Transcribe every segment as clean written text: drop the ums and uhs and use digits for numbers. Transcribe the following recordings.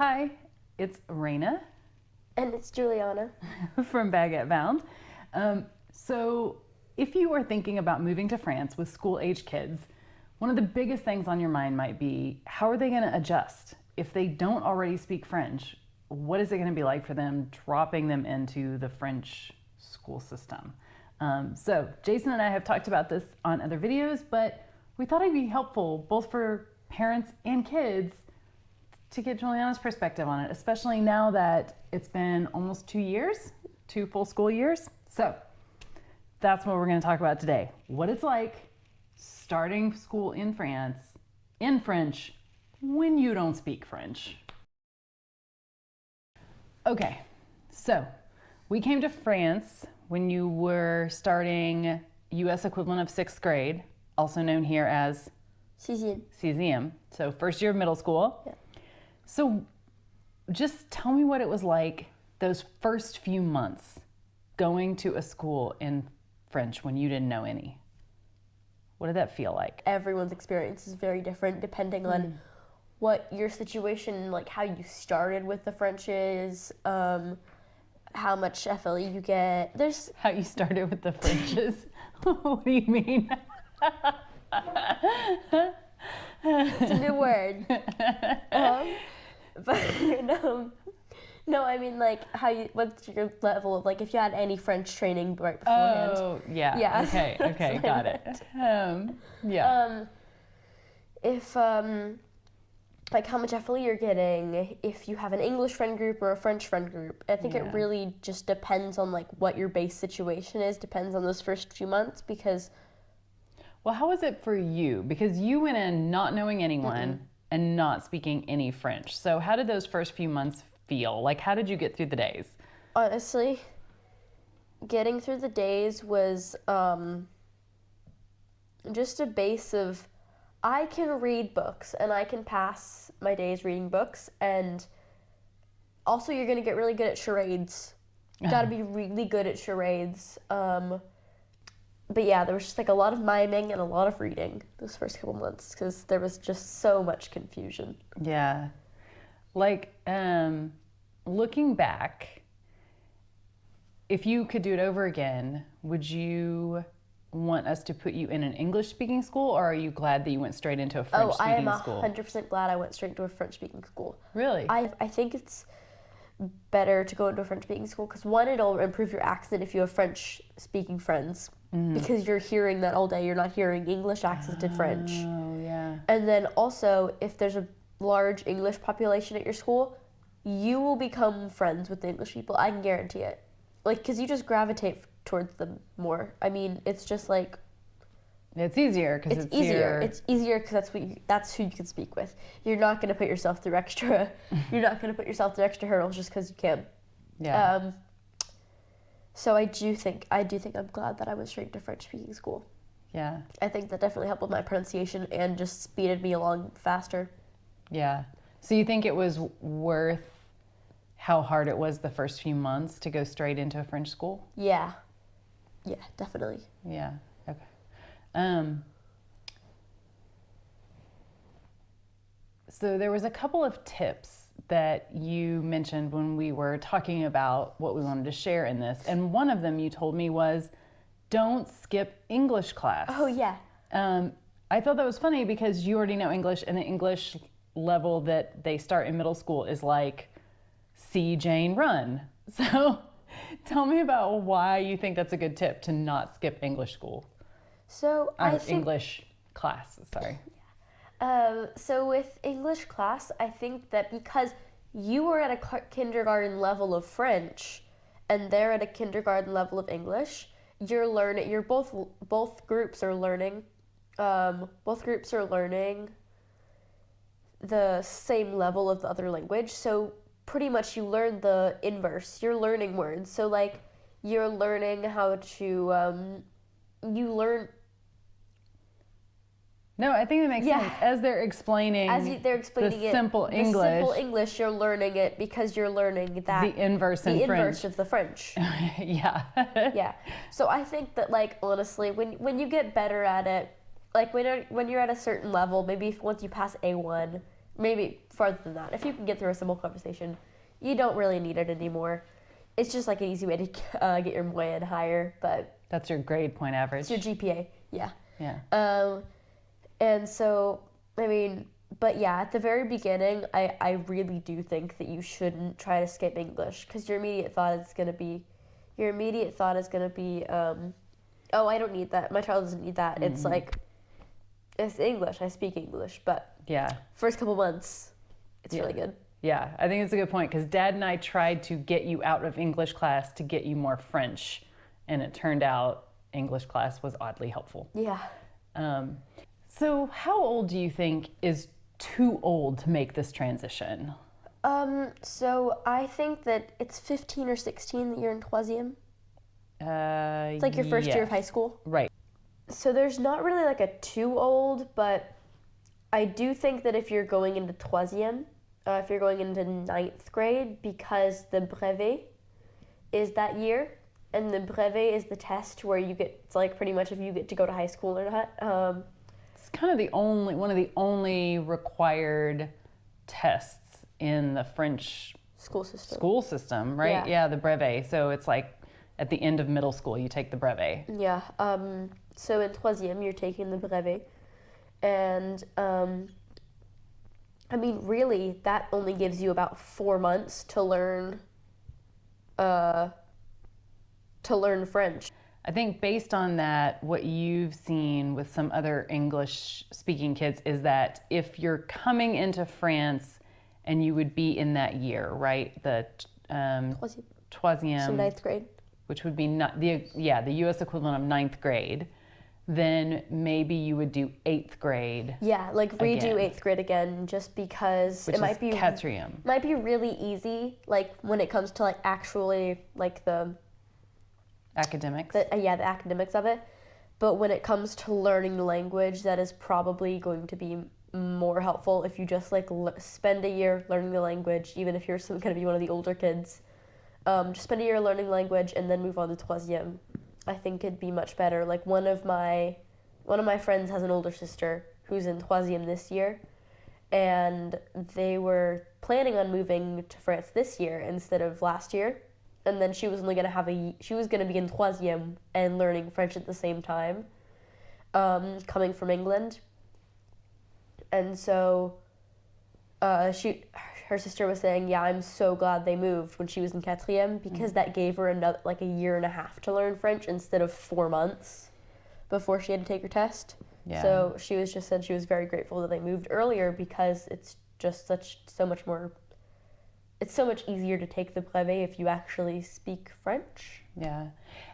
Hi, it's Raina. And it's Juliana. From Baguette Bound. So if you are thinking about moving to France with school-age kids, one of the biggest things on your mind might be, how are they going to adjust? If they don't already speak French, what is it going to be like for them dropping them into the French school system? So Jason and I have talked about this on other videos, but we thought it'd be helpful both for parents and kids to get Juliana's perspective on it, especially now that it's been almost 2 years, 2 full school years. So that's what we're going to talk about today. What it's like starting school in France, in French, when you don't speak French. Okay, so we came to France when you were starting US equivalent of 6th grade, also known here as Sixième. So first year of middle school. Yeah. So just tell me what it was like those first few months going to a school in French when you didn't know any. What did that feel like? Everyone's experience is very different depending on what your situation, like how you started with the French is, how much FLE you get. There's How you started with the Frenches? What do you mean? It's a new word. But no, I mean like what's your level of, like, if you had any French training right beforehand? Oh, yeah. Yeah. Okay, got it. If like how much FLE you're getting, if you have an English friend group or a French friend group. I think it really just depends on like what your base situation is, depends on those first few months because. Well, how was it for you? Because you went in not knowing anyone and not speaking any French. So how did those first few months feel? Like, how did you get through the days? Honestly, getting through the days was just a base of, I can read books and I can pass my days reading books, and also you're going to get really good at charades. You got to be really good at charades. But yeah, there was just like a lot of miming and a lot of reading those first couple months because there was just so much confusion. Yeah. Like, looking back, if you could do it over again, would you want us to put you in an English-speaking school, or are you glad that you went straight into a French-speaking school? I am 100% glad I went straight into a French-speaking school. Really? I think it's better to go into a French-speaking school because, one, it'll improve your accent if you have French-speaking friends. Because you're hearing that all day, you're not hearing English accented French. Oh, yeah. And then also, if there's a large English population at your school, you will become friends with the English people. I can guarantee it. Like, because you just gravitate towards them more. I mean, it's just like... It's easier because it's easier. It's easier because that's who you can speak with. You're not going to put yourself through extra... You're not going to put yourself through extra hurdles just because you can. Yeah. So I do think I'm glad that I went straight to French-speaking school. Yeah. I think that definitely helped with my pronunciation and just speeded me along faster. Yeah. So you think it was worth how hard it was the first few months to go straight into a French school? Yeah. Yeah, definitely. Yeah. Okay. So there was a couple of tips that you mentioned when we were talking about what we wanted to share in this. And one of them you told me was, don't skip English class. Oh, yeah. I thought that was funny because you already know English, and the English level that they start in middle school is like, see Jane run. So tell me about why you think that's a good tip to not skip English school. So I think... English class, sorry. So with English class, I think that because you were at a kindergarten level of French and they're at a kindergarten level of English, both groups are learning the same level of the other language. So pretty much you learn the inverse. You're learning words. So like you're learning how to No, I think that makes sense. As they're explaining, the simple English, you're learning it because you're learning that the inverse of the French. Yeah. Yeah. So I think that, like, honestly, when you get better at it, like when you're at a certain level, maybe once you pass A1, maybe farther than that. If you can get through a simple conversation, you don't really need it anymore. It's just like an easy way to get your moyenne higher, but That's your grade point average. it's your GPA, yeah. Yeah. And so, I mean, but yeah, at the very beginning, I really do think that you shouldn't try to skip English, because your immediate thought is going to be, oh, I don't need that. My child doesn't need that. It's like, it's English. I speak English, but Yeah. first couple months, it's really good. Yeah, I think it's a good point, because Dad and I tried to get you out of English class to get you more French, and it turned out English class was oddly helpful. Yeah. So how old do you think is too old to make this transition? So I think that it's 15 or 16 that you're in troisième. It's like your first year of high school. Right. So there's not really like a too old, but I do think that if you're going into troisième, if you're going into ninth grade, because the brevet is that year, and the brevet is the test where you get, it's like pretty much if you get to go to high school or not. It's kind of one of the only required tests in the French School system. right? Yeah. Yeah, the brevet. So it's like at the end of middle school, you take the brevet. Yeah. So in troisième, you're taking the brevet, and I mean, really, that only gives you about 4 months to learn French. I think based on that, what you've seen with some other English-speaking kids is that if you're coming into France and you would be in that year, right? The troisième, So ninth grade. which would be the U.S. equivalent of ninth grade, then maybe you would do eighth grade. Yeah, like redo Again. eighth grade again, just because Which it might be quatrième. might be really easy. Like when it comes to like actually like the Academics. the academics of it. But when it comes to learning the language, that is probably going to be more helpful if you just like spend a year learning the language, even if you're going to be one of the older kids. Just spend a year learning language and then move on to troisième. I think it'd be much better. Like one of my friends has an older sister who's in troisième this year, and they were planning on moving to France this year instead of last year. And then she was only going to she was going to be in troisième and learning French at the same time, coming from England. And so her sister was saying, yeah, I'm so glad they moved when she was in quatrième, because that gave her another like a year and a half to learn French instead of 4 months before she had to take her test. Yeah. So she said she was very grateful that they moved earlier, because it's just it's so much easier to take the brevet if you actually speak French. Yeah.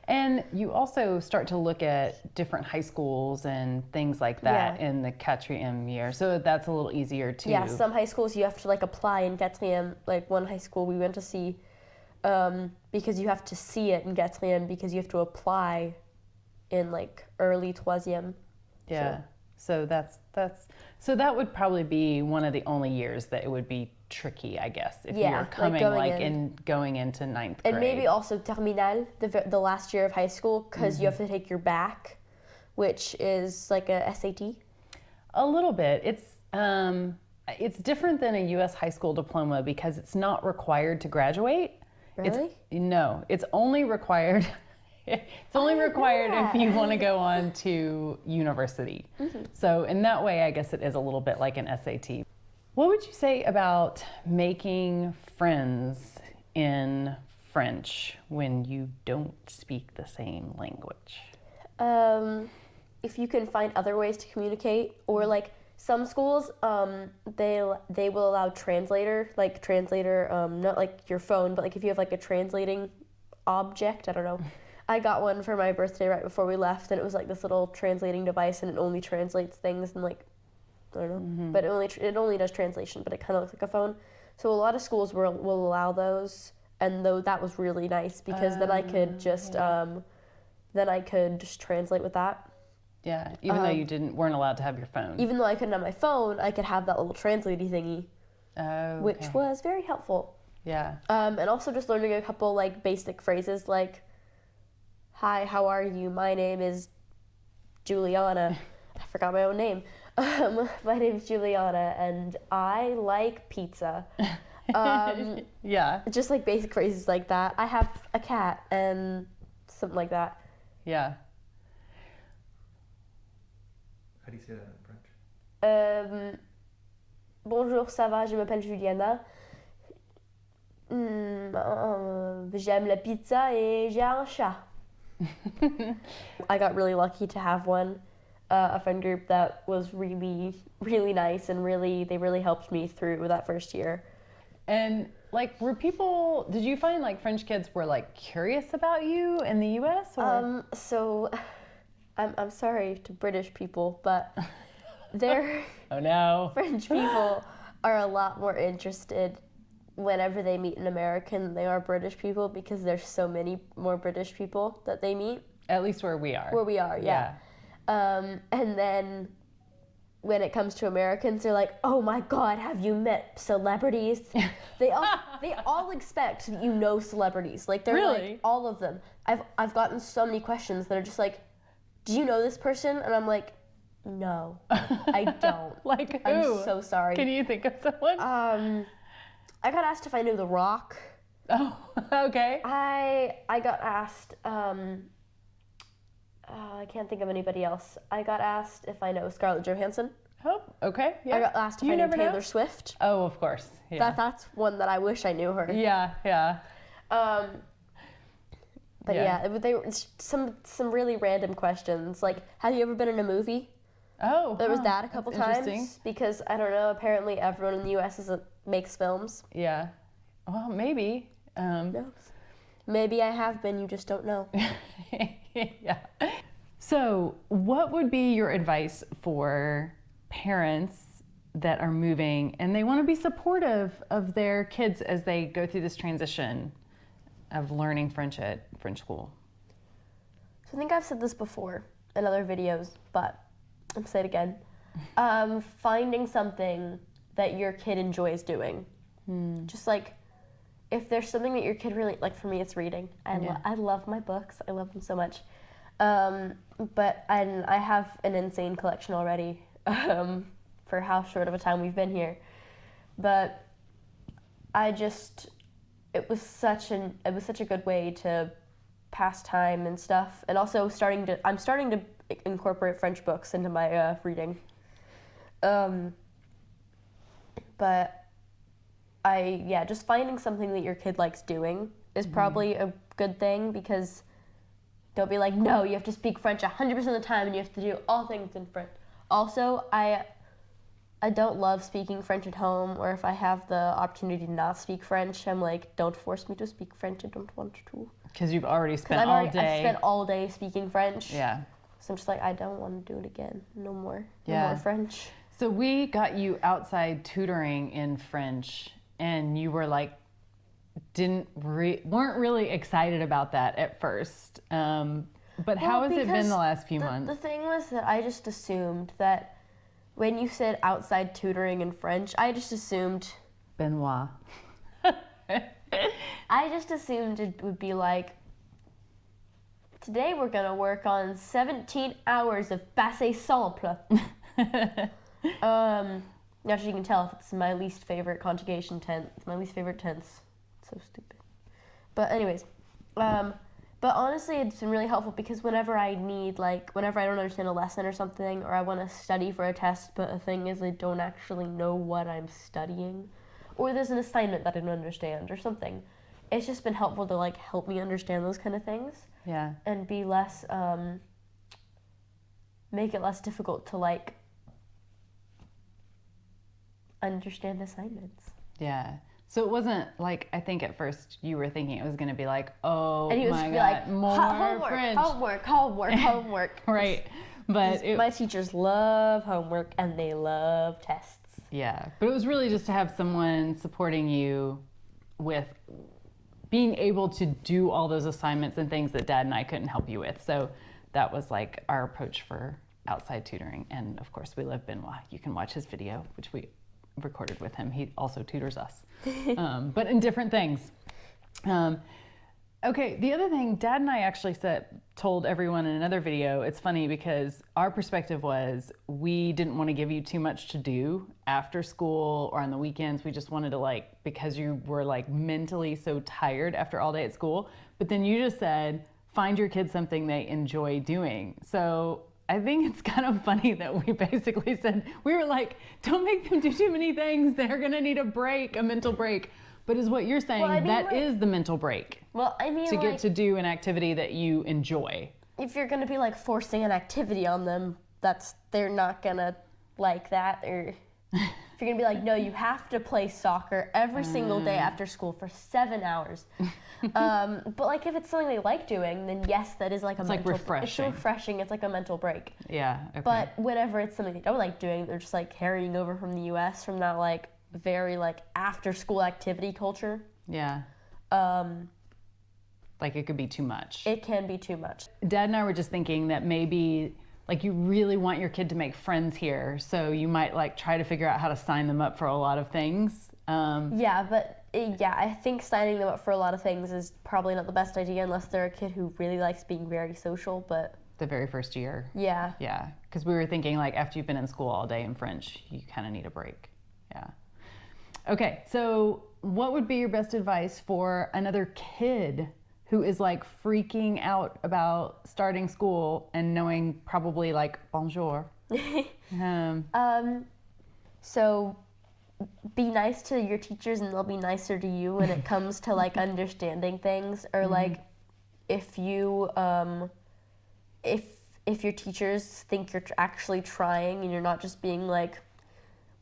And you also start to look at different high schools and things like that in the quatrième year. So that's a little easier too. Yeah, some high schools you have to like apply in quatrième. Like one high school we went to see, because you have to see it in quatrième because you have to apply in like early troisième. Yeah. So so that would probably be one of the only years that it would be tricky, I guess, if you're coming going into ninth grade. And maybe also terminale, the last year of high school, because you have to take your bac, which is like a SAT. A little bit. It's different than a U.S. high school diploma because it's not required to graduate. Really? It's only required. It's only required if you want to go on to university. Mm-hmm. So in that way, I guess it is a little bit like an SAT. What would you say about making friends in French when you don't speak the same language? If you can find other ways to communicate, or like some schools, they will allow translator, not like your phone, but like if you have like a translating object, I don't know. I got one for my birthday right before we left, and it was like this little translating device, and it only translates things and like, I don't know, but it only does translation, but it kind of looks like a phone. So a lot of schools will allow those, and though that was really nice because then I could just translate with that. Yeah, even though you weren't allowed to have your phone. Even though I couldn't have my phone, I could have that little translating thingy, which was very helpful. Yeah. And also just learning a couple like basic phrases like, "Hi, how are you? My name is Juliana." I forgot my own name. My name's Juliana, and I like pizza. Yeah. Just like basic phrases like that. I have a cat and something like that. Yeah. How do you say that in French? Bonjour, ça va? Je m'appelle Juliana. J'aime la pizza et j'ai un chat. I got really lucky to have one. A friend group that was really, really nice, and they really helped me through that first year. And like, did you find like French kids were like curious about you in the US? Or? So I'm sorry to British people, but they're Oh no. French people are a lot more interested whenever they meet an American than they are British people, because there's so many more British people that they meet. At least where we are. Where we are, yeah. And then when it comes to Americans, they're like, "Oh my God, have you met celebrities?" they all expect you know celebrities. Like they're Really? like all of them. I've gotten so many questions that are just like, "Do you know this person?" And I'm like, "No, I don't." Like who? I'm so sorry. Can you think of someone? I got asked if I knew The Rock. Oh, okay. I got asked. I can't think of anybody else. I got asked if I know Scarlett Johansson. Oh, okay. Yeah. I got asked if You I knew never Taylor know? Swift. Oh, of course. Yeah. That's one that I wish I knew her. Yeah, yeah. But Yeah. they were some really random questions. Like, have you ever been in a movie? Oh, There was huh. that a couple That's interesting. times, because I don't know. Apparently, everyone in the U.S. makes films. Yeah. Well, maybe. No. Maybe I have been. You just don't know. Yeah. So, what would be your advice for parents that are moving and they want to be supportive of their kids as they go through this transition of learning French at French school? So I think I've said this before in other videos, but I'll say it again. Finding something that your kid enjoys doing. Just like, if there's something that your kid really, like for me, it's reading. I love my books. I love them so much. But I have an insane collection already for how short of a time we've been here. But it was such a good way to pass time and stuff. And also I'm starting to incorporate French books into my reading. But just finding something that your kid likes doing is probably a good thing, because don't be like, no, you have to speak French 100% of the time and you have to do all things in French. Also, I don't love speaking French at home, or if I have the opportunity to not speak French, I'm like, don't force me to speak French, I don't want to. Because you've already spent I've day. spent all day speaking French. Yeah. So I'm just like, I don't want to do it again. No more. Yeah. No more French. So we got you outside tutoring in French, and you were like, weren't really excited about that at first. But how has it been the last few months? The thing was that I just assumed that when you said outside tutoring in French, I just assumed Benoit. I just assumed it would be like, today we're gonna work on 17 hours of passé simple. As you can tell, it's my least favorite conjugation tense. It's my least favorite tense. It's so stupid. But anyways, but honestly, it's been really helpful, because whenever I don't understand a lesson or something, or I want to study for a test, but the thing is I don't actually know what I'm studying, or there's an assignment that I don't understand or something, it's just been helpful to like help me understand those kind of things. Yeah. And be less, make it less difficult to like understand assignments. Yeah. So it wasn't like, I think at first you were thinking it was going to be like, oh And he was my be God, like, more French. homework. Right. But my teachers love homework and they love tests. yeah, but it was really just to have someone supporting you with being able to do all those assignments and things that Dad and I couldn't help you with. So that was like our approach for outside tutoring. And of course we love Benoit. You can watch his video, which we recorded with him. He also tutors us, but in different things. Okay, the other thing, Dad and I actually told everyone in another video, it's funny because our perspective was we didn't want to give you too much to do after school or on the weekends. We just wanted to because you were mentally so tired after all day at school. But then you just said, find your kids something they enjoy doing. So I think it's kind of funny that we basically said, we were like, don't make them do too many things. They're gonna need a break, a mental break. But is what you're saying, that is the mental break. Well, I mean, to get to do an activity that you enjoy. If you're gonna be forcing an activity on them, they're not gonna like that. Or if you're gonna be no, you have to play soccer every single day after school for 7 hours. But if it's something they like doing, then yes, that is a mental refreshing. It's refreshing. It's like a mental break. Yeah. Okay. But whenever it's something they don't like doing, they're just carrying over from the U.S. from that very after school activity culture. Yeah. It could be too much. It can be too much. Dad and I were just thinking that maybe you really want your kid to make friends here, so you might try to figure out how to sign them up for a lot of things. I think signing them up for a lot of things is probably not the best idea unless they're a kid who really likes being very social, but the very first year. Yeah. Yeah, because we were thinking after you've been in school all day in French, you kind of need a break. Yeah. Okay, so what would be your best advice for another kid who is freaking out about starting school and knowing probably bonjour? So be nice to your teachers and they'll be nicer to you when it comes to understanding things, or if you if your teachers think you're actually trying and you're not just being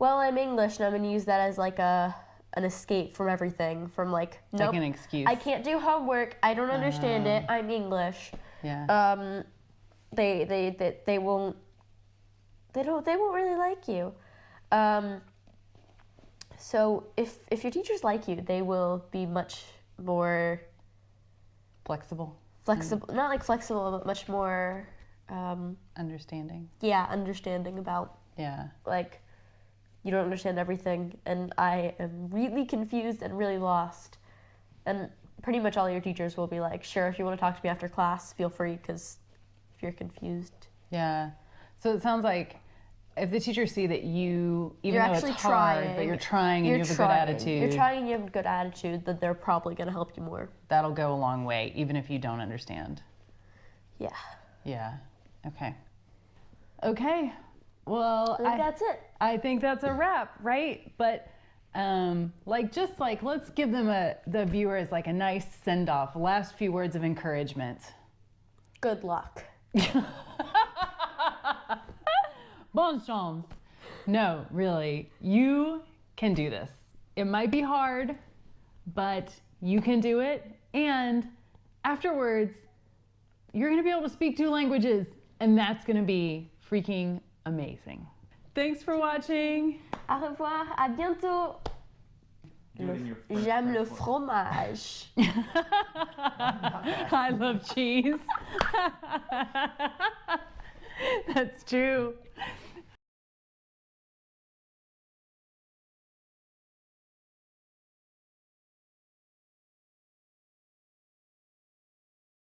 well, I'm English and I'm going to use that as an escape from everything, from nope, an excuse. I can't do homework, I don't understand it, I'm English. Yeah. They won't really like you. So if your teachers like you, they will be much more flexible. Not flexible, but much more understanding. Yeah, understanding about. Yeah. You don't understand everything, and I am really confused and really lost. And pretty much all your teachers will be sure, if you want to talk to me after class, feel free, because if you're confused. Yeah. So it sounds like if the teachers see that you're actually it's hard, trying, but you're trying and you have a good attitude. You're trying and you have a good attitude, then they're probably going to help you more. That'll go a long way, even if you don't understand. Yeah. Yeah. Okay. Okay. Well, I think that's it. I think that's a wrap, right? But let's give them the viewers a nice send-off, last few words of encouragement. Good luck. Bonne chance. No, really, you can do this. It might be hard, but you can do it. And afterwards, you're going to be able to speak 2 languages, and that's going to be freaking amazing. Thanks for watching. Au revoir, à bientôt. J'aime le fromage. I love cheese. That's true.